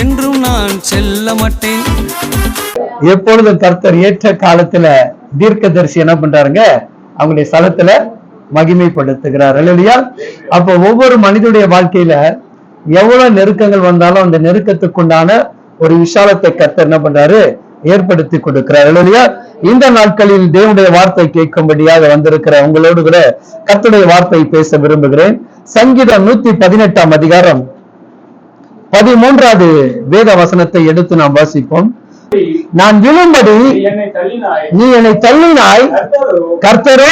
என்றும் நான் செல்ல மாட்டேன். எப்பொழுதும் கர்த்தர் ஏற்ற காலத்துல தீர்க்கதரிசி என்ன பண்றாருங்க, அவங்களுடைய ஸ்தலத்துல மகிமைப்படுத்துகிறார் இல்லையா? அப்ப ஒவ்வொரு மனிதனுடைய வாழ்க்கையில எவ்வளவு நெருக்கங்கள் வந்தாலும் அந்த நெருக்கத்துக்குண்டான ஒரு விசாலத்தை கர்த்தர் என்ன பண்றாரு, ஏற்படுத்தி கொடுக்கிறார் இல்லையா? இந்த நாட்களில் தேவனுடைய வார்த்தை கேட்கும்படியாக வந்திருக்கிற உங்களோடு கூட கர்த்தருடைய வார்த்தை பேச விரும்புகிறேன். சங்கீதம் 118 அதிகாரம் 13வது வேத வசனத்தை எடுத்து நாம் வாசிப்போம். நான் விழும்படி நீ என்னை தள்ளினாய், கர்த்தரோ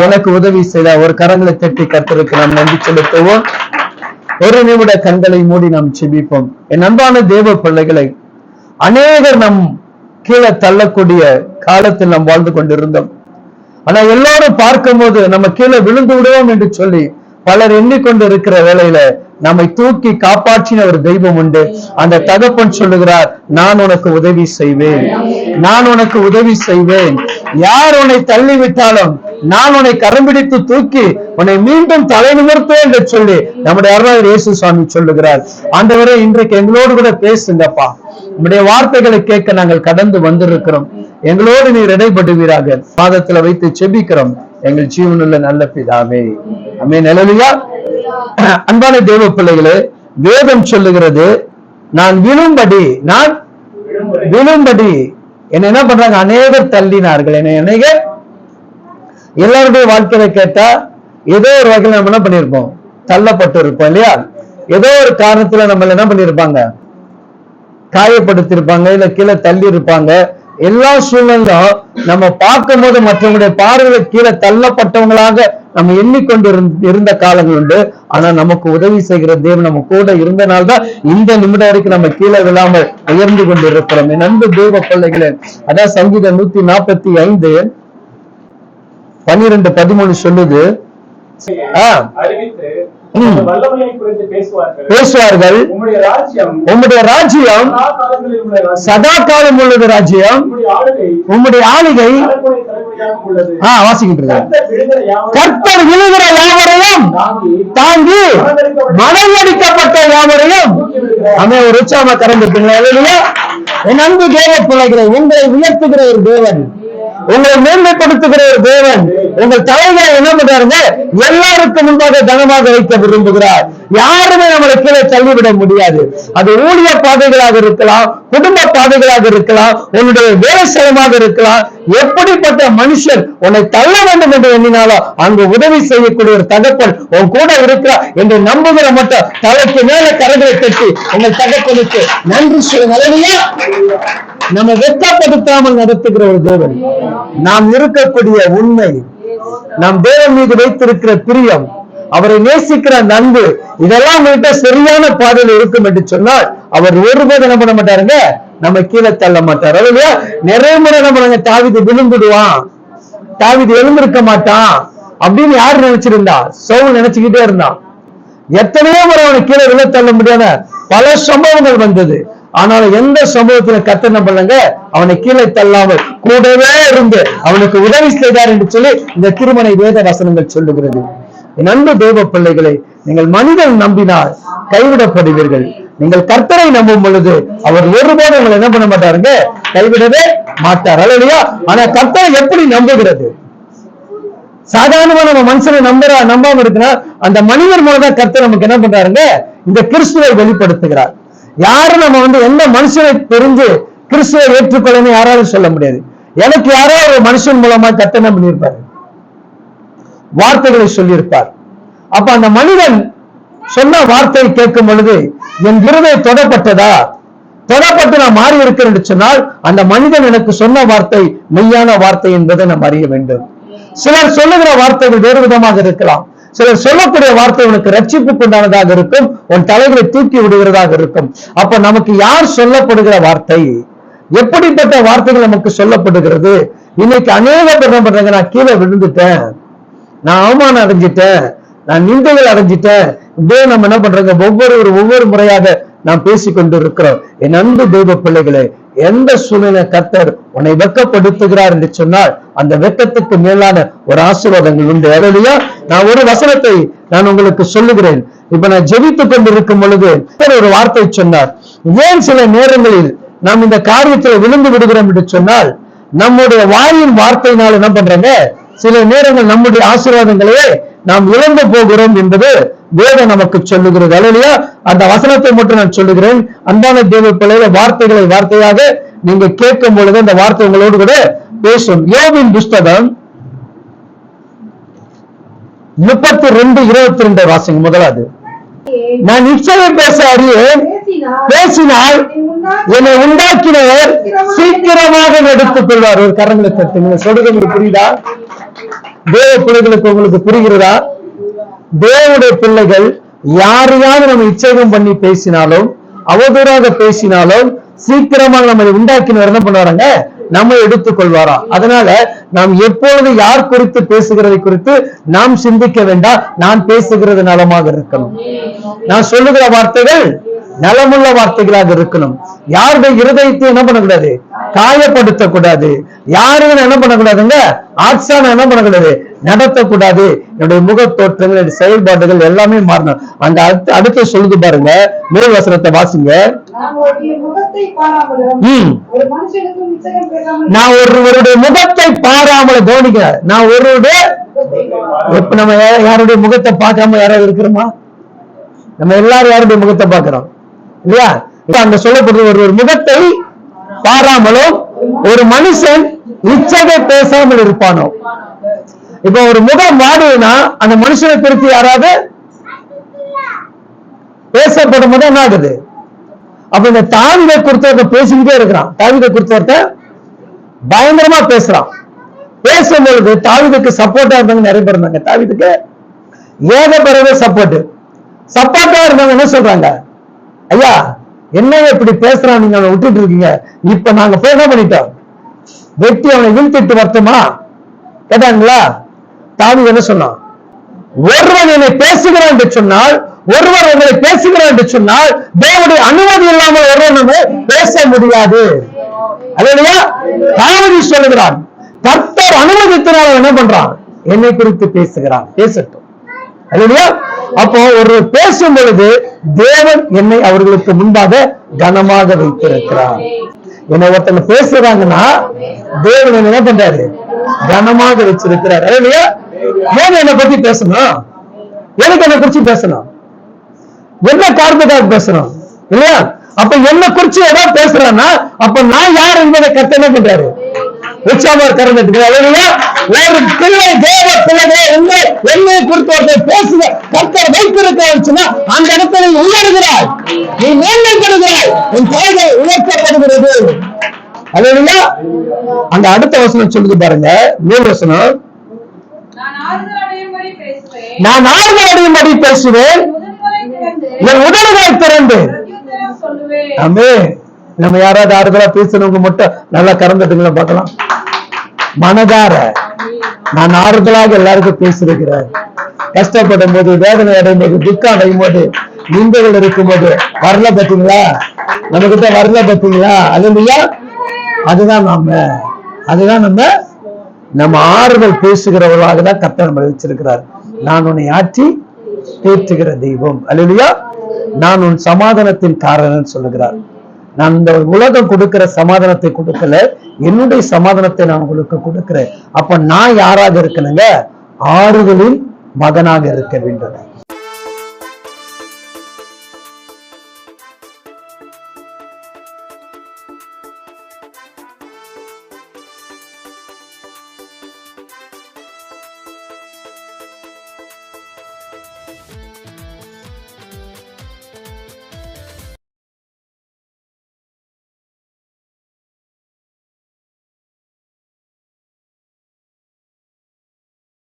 எனக்கு உதவி செய்தார். ஒரு கரங்களை தட்டி கர்த்தருக்கு நாம் நன்றி செலுத்துவோம். ஒரு நிமிட கண்களை மூடி நாம் செபிப்போம். என் அன்பான தேவ பிள்ளைகளை, அநேகர் நம் கீழே தள்ளக்கூடிய காலத்தில் நாம் வாழ்ந்து கொண்டிருந்தோம். ஆனா எல்லாரும் பார்க்கும் போது நம்ம கீழே விழுந்து விடுவோம் என்று சொல்லி பலர் எண்ணிக்கொண்டு இருக்கிற வேளையில நம்மை தூக்கி காப்பாற்றின ஒரு தெய்வம் உண்டு. அந்த தகப்பன் சொல்லுகிறார், நான் உனக்கு உதவி செய்வேன், நான் உனக்கு உதவி செய்வேன். யார் உன்னை தள்ளிவிட்டாலும் நான் உன்னை கரம்பிடித்து தூக்கி உன்னை மீண்டும் தலை நிமிர்த்தேன் என்று சொல்லி நம்முடைய அருளாளர் இயேசு சுவாமி சொல்லுகிறார். ஆண்டவரே, இன்றைக்கு எங்களோடு கூட பேசுங்கப்பா. நம்முடைய வார்த்தைகளை கேட்க நாங்கள் கடந்து வந்திருக்கிறோம். எங்களோடு நீர் இடைப்படுவீராக. பாதத்துல வைத்து செபிக்கிறோம் எங்கள் ஜீவனுள்ள நல்ல பிதாவே, ஆமென். அல்லேலூயா. அன்பான தேவ பிள்ளைகளே, வேதம் சொல்லுகிறது, நான் விழும்படி என்ன என்ன பண்றாங்க, அநேகர் தள்ளினார்கள். அநேகர் எல்லாருடைய வாழ்க்கையில கேட்டா ஏதோ ஒரு வகையில் நம்ம என்ன பண்ணிருப்போம், தள்ளப்பட்டு இருப்போம் இல்லையா? ஏதோ ஒரு காரணத்துல நம்ம என்ன பண்ணிருப்பாங்க, காயப்படுத்திருப்பாங்க, இல்ல கீழே தள்ளி இருப்பாங்க. எல்லா சூழ்நிலையும் நம்ம பார்க்கும் போது மற்றவங்களுடைய பார்வையில கீழே தள்ளப்பட்டவங்களாக நம்ம எண்ணிக்கொண்டு இருந்த காலங்கள் உண்டு. ஆனா நமக்கு உதவி செய்கிற தேவன் நம்ம கூட இருந்தனால்தான் இந்த நிமிடம் வரைக்கும் நம்ம கீழே விழாமல் உயர்ந்து கொண்டு இருக்கிறோம். என் அன்பு தேவ பிள்ளைகளே, அதான் சங்கீதம் 145 12-13 சொல்லுது, பேசுவார்கள், உம்முடைய ராஜ்யம் சதா காலம் உள்ளது, ராஜ்யம் உம்முடைய ஆளுகை. வாசிக்கிட்டு கர்த்தர் விழுகிற யாவரையும் தாங்கி மணலடிக்கப்பட்ட யாவரையும் அவன் ஒரு உற்சாகமா கறந்துட்டீங்களா இல்லையா? என் அன்பு தேவ பிள்ளைகளை, உங்களை உயர்த்துகிற ஒரு தேவன், உங்களை மேன்மைப்படுத்துகிற ஒரு தேவன் உங்கள் தலைகளை என்ன பண்றாருங்க, எல்லாருக்கும் முன்பாக கனமாக வைக்க விரும்புகிறார். யாருமே நம்மளை கீழே தள்ளிவிட முடியாது. அது ஊழிய பாதைகளாக இருக்கலாம், குடும்ப பாதைகளாக இருக்கலாம், உன்னுடைய வேலை ஸ்தலமாக இருக்கலாம். எப்படிப்பட்ட மனுஷன் உன்னை தள்ள வேண்டும் என்று எண்ணினாலும் அங்கு உதவி செய்யக்கூடிய ஒரு தகப்பன் உன் கூட இருக்கிறார் என்று நம்புகிற மட்டும் தலைக்கு மேல கரங்களை தட்டி உங்கள் தகப்பனுக்கு நன்றி சொல்லுங்க. நம்ம வெட்கப்படுத்தாமல் நடத்துகிற ஒரு தேவன், நாம் இருக்கக்கூடிய உண்மை, நாம் தேவன் மீது வைத்திருக்கிற பிரியம், அவரை நேசிக்கிற அன்பு, இதெல்லாம் சரியான பாதையில் இருக்கும் என்று சொன்னால் அவர் ஒருபோது என்ன பண்ண மாட்டாருங்க, நம்ம கீழே தள்ள மாட்டார். இல்லையா? நிறைய முறை நம்ம தாவீது விழுந்துடுவான், தாவீது எழுந்திருக்க மாட்டான் அப்படின்னு யாரு நினைச்சிருந்தா? சவுல் நினைச்சுக்கிட்டே இருந்தான். எத்தனையோ முறை அவனை கீழே விழ தள்ள முடியாத பல சம்பவங்கள் வந்தது. ஆனாலும் எந்த சம்பவத்துல கர்த்தர் பண்ணலங்க, அவனை கீழே தள்ளாமல் கூடவே இருந்து அவனுக்கு உதவி செய்தார் என்று சொல்லி இந்த திருமணை வேத வசனங்கள் சொல்லுகிறது. என் அன்பு தேவ பிள்ளைகளை, நீங்கள் மனிதன் நம்பினால் கைவிடப்படுவீர்கள். நீங்கள் கர்த்தரை நம்பும் பொழுது அவர் ஒருபோது உங்களை என்ன பண்ண மாட்டாருங்க, கைவிடவே மாட்டார். அல்லையா? ஆனா கர்த்தரை எப்படி நம்புகிறது? சாதாரணமா நம்ம மனுஷனை நம்பாம இருக்குன்னா அந்த மனிதர் மூலம் தான் கர்த்தர் நமக்கு என்ன பண்றாருங்க, இந்த கிறிஸ்துவை வெளிப்படுத்துகிறார். யாரும் நம்ம எந்த மனுஷனை தெரிஞ்சு கிறிஸ்துவை ஏற்றுக்கொள்ளணும் யாராலும் சொல்ல முடியாது. எனக்கு யாரோ ஒரு மனுஷன் மூலமா கர்த்தர் பண்ணியிருப்பாரு, வார்த்தைகளை சொல்லியிருப்பார். அப்ப அந்த மனிதன் சொன்ன வார்த்தையை கேட்கும் பொழுது என் இருதயம் தொடப்பட்டு நான் மாறி இருக்கிறேன் என்று சொன்னால் அந்த மனிதன் எனக்கு சொன்ன வார்த்தை மெய்யான வார்த்தை என்பதை நாம் அறிய வேண்டும். சிலர் சொல்லுகிற வார்த்தைகள் வேறு விதமாக இருக்கலாம். சிலர் சொல்லக்கூடிய வார்த்தை உனக்கு ரட்சிப்புக்கு உண்டானதாக இருக்கும், உன் தலைகளை தூக்கி விடுகிறதாக இருக்கும். அப்ப நமக்கு யார் சொல்லப்படுகிற வார்த்தை, எப்படிப்பட்ட வார்த்தைகள் நமக்கு சொல்லப்படுகிறது? இன்னைக்கு அநேக பேர் என்ன பண்றாங்க, நான் கீழே விழுந்துட்டேன், நான் அவமானம் அடைஞ்சிட்டேன், நான் நிந்தைகள் அடைஞ்சிட்டேன், இதே நம்ம என்ன பண்றாங்க, ஒவ்வொரு முறையாக நாம் பேசிக்கொண்டு இருக்கிறோம். என் அன்பு தெய்வ பிள்ளைகளே, எந்த சூழ்நிலை கர்த்தர் உன்னை வெட்கப்படுத்துகிறார் என்று சொன்னால் அந்த வெட்கத்துக்கு மேலான ஒரு ஆசீர்வாதங்கள் உண்டு. அதுலயா நான் ஒரு வசனத்தை நான் உங்களுக்கு சொல்லுகிறேன். இப்ப நான் ஜெபித்துக் கொண்டு இருக்கும் பொழுது ஒரு வார்த்தை சொன்னார். ஏன் சில நேரங்களில் நாம் இந்த காரியத்தில் விழுந்து விடுகிறோம் என்று சொன்னால், நம்முடைய வாயின் வார்த்தையினால் என்ன பண்றாங்க, சில நேரங்கள் நம்முடைய ஆசீர்வாதங்களையே நாம் இழந்து போகிறோம் என்பது வேதம் நமக்கு சொல்லுகிறது. அல்லையா? அந்த வசனத்தை மட்டும் நான் சொல்லுகிறேன். அன்பான தேவ பிள்ளைகளை, வார்த்தைகளை வார்த்தையாக நீங்க கேட்கும் பொழுது அந்த வார்த்தை உங்களோடு கூட பேசும். யோபின் புஸ்தகம் 32:22 வாசிங்க. முதலாவது, நான் நிச்சயம் பேச அறியேன், பேசினால் என்னை உண்டாக்கினவர் சீக்கிரமாக எடுத்துக் கொள்வார். ஒரு கரங்களை தட்டுங்க. சொல்றது புரியுதா? தேவ பிள்ளைகளுக்கு உங்களுக்கு புரிகிறதா? தேவனுடைய பிள்ளைகள் யாரையாவது நம்ம இச்சகம் பண்ணி பேசினாலும், அவதூறாக பேசினாலும், சீக்கிரமாக நம்மை உண்டாக்கினவர் என்ன பண்ணுவாங்க, நம்ம எடுத்துக்கொள்வாரா. அதனால நாம் எப்பொழுது யார் குறித்து பேசுகிறதை குறித்து நாம் சிந்திக்க வேண்டாம். நான் பேசுகிறது நலமாக இருக்கணும், நான் சொல்லுகிற வார்த்தைகள் நலமுள்ள வார்த்தைகளாக இருக்கணும். யாருடைய இருதயத்தை என்ன பண்ணக்கூடாது, காயப்படுத்தக்கூடாது. யாரையும் என்ன பண்ணக்கூடாதுங்க, ஆட்சான என்ன பண்ணக்கூடாது, நடத்தக்கூடாது. என்னுடைய முக தோற்றங்கள், என்னுடைய செயல்பாடுகள் எல்லாமே மாறணும். அந்த அடுத்த சொல்லுது பாருங்க, மேல் வசனத்தை வாசிங்க. நான் ஒருவருடைய முகத்தை பாராமல் கவனிக்க. நான் ஒருவருடைய, எப்ப நம்ம யாருடைய முகத்தை பார்க்காம யாராவது இருக்கிறோமா? நம்ம எல்லாரும் யாருடைய முகத்தை பார்க்கிறோம் இல்லையா? அங்க சொல்லப்படுறது ஒரு முகத்தை பாராமலும் ஒரு மனுஷன் இச்சகை பேசாமல் இருப்பானோ. இப்ப ஒரு முகம் வாடுனா அந்த மனுஷனை குறித்து யாராவது பேசப்படும் போது என்ன ஆகுது? அப்ப இந்த தாவீதை குறித்த பேசிக்கிட்டே இருக்கிறான். தாவீதை குறித்த பயங்கரமா பேசுறான். பேசும்பொழுது தாவீதுக்கு சப்போர்ட்டா இருந்தாங்க நிறைய பேர் இருந்தாங்க. தாவீதுக்கு ஏகப்படவே சப்போர்ட்டா இருந்தாங்க. என்ன சொல்றாங்க, ஐயா என்ன இப்படி பேசுறான், நீங்க அவனை விட்டுட்டு இருக்கீங்க, இப்ப நாங்க போய் என்ன பண்ணிட்டோம், வெட்டி அவனை வீழ்த்திட்டு வரட்டுமா கேட்டாங்களா? தாவீது என்ன சொன்னான், ஒருவன் என்னை பேசுகிறான் என்று சொன்னால், ஒருவர் உங்களை பேசுகிறான் என்று சொன்னால், தேவனுடைய அனுமதி இல்லாமல் ஒருவர் நம்ம பேச முடியாது. அல்லேலூயா. தாவீது சொல்லுகிறான், கர்த்தர் அனுமதித்தினால் என்ன பண்றான், என்னை குறித்து பேசுகிறான், பேசட்டும். அல்லேலூயா. அப்போ ஒரு பேசும் பொழுது தேவன் என்னை அவர்களுக்கு முன்பாக கனமாக வைத்திருக்கிறார். என்னை ஒருத்தங்க பேசுறாங்கன்னா தேவன் என்ன பண்றாரு, கனமாக வச்சிருக்கிறார். அல்லேலூயா. ஏன் என்னை பத்தி பேசணும், எனக்கு என்னை குறிச்சு பேசணும், என்ன காரணத்துக்காக பேசணும் இல்லையா? அப்ப என்ன குறிச்சு ஏதாவது பேசுறான்னா அப்ப நான் யார் என்பதை கர்த்தர் என்ன பண்றாரு, உற்சாகமாக கறந்துட்டு. ஒரு பிள்ளை, தேவ பிள்ளைகளை என்னை குறித்து ஒருத்தர் பேசுக கர்த்தர் வைத்திருக்கிறா, அந்த இடத்துல நீ உயர்கிறாய், நீ மேன்மைப்படுகிறாய், உன் கைகள் உயர்த்தப்படுகிறது. அல்லேலூயா. அந்த அடுத்த வசனம் சொல்லுது பாருங்க, மேல் வசனம், நான் ஆறுதல் அடையும்படி பேசுவேன், என் உதடுகளை திறந்து. ஆமென். நம்ம யாராவது ஆறுதலா பேசணுங்க மட்டும் நல்லா கறந்துட்டுங்களா பார்க்கலாம். மனதார நான் ஆறுதலாக எல்லாருக்கும் பேசியிருக்கிறேன். கஷ்டப்படும் போது, வேதனை அடையும் போது, துக்கம் அடையும் போது, நிந்தைகள் இருக்கும் போது வரல பார்த்தீங்களா, நம்ம கிட்ட வரல பார்த்தீங்களா? அதுதான் நம்ம ஆறுதல் பேசுகிறவர்களாக தான் கர்த்தர் நம்மை வச்சிருக்கிறார். நான் உன்னை ஆற்றி தேற்றுகிற தெய்வம். அல்லேலூயா. நான் உன் சமாதானத்தின் காரணம் சொல்லுகிறார். நான் இந்த உலகம் கொடுக்கிற சமாதானத்தை கொடுக்கல, என்னுடைய சமாதானத்தை நான் உங்களுக்கு கொடுக்கிறேன். அப்ப நான் யாராக இருக்கணுங்க, ஆறுதலின் மகனாக இருக்க வேண்டும்.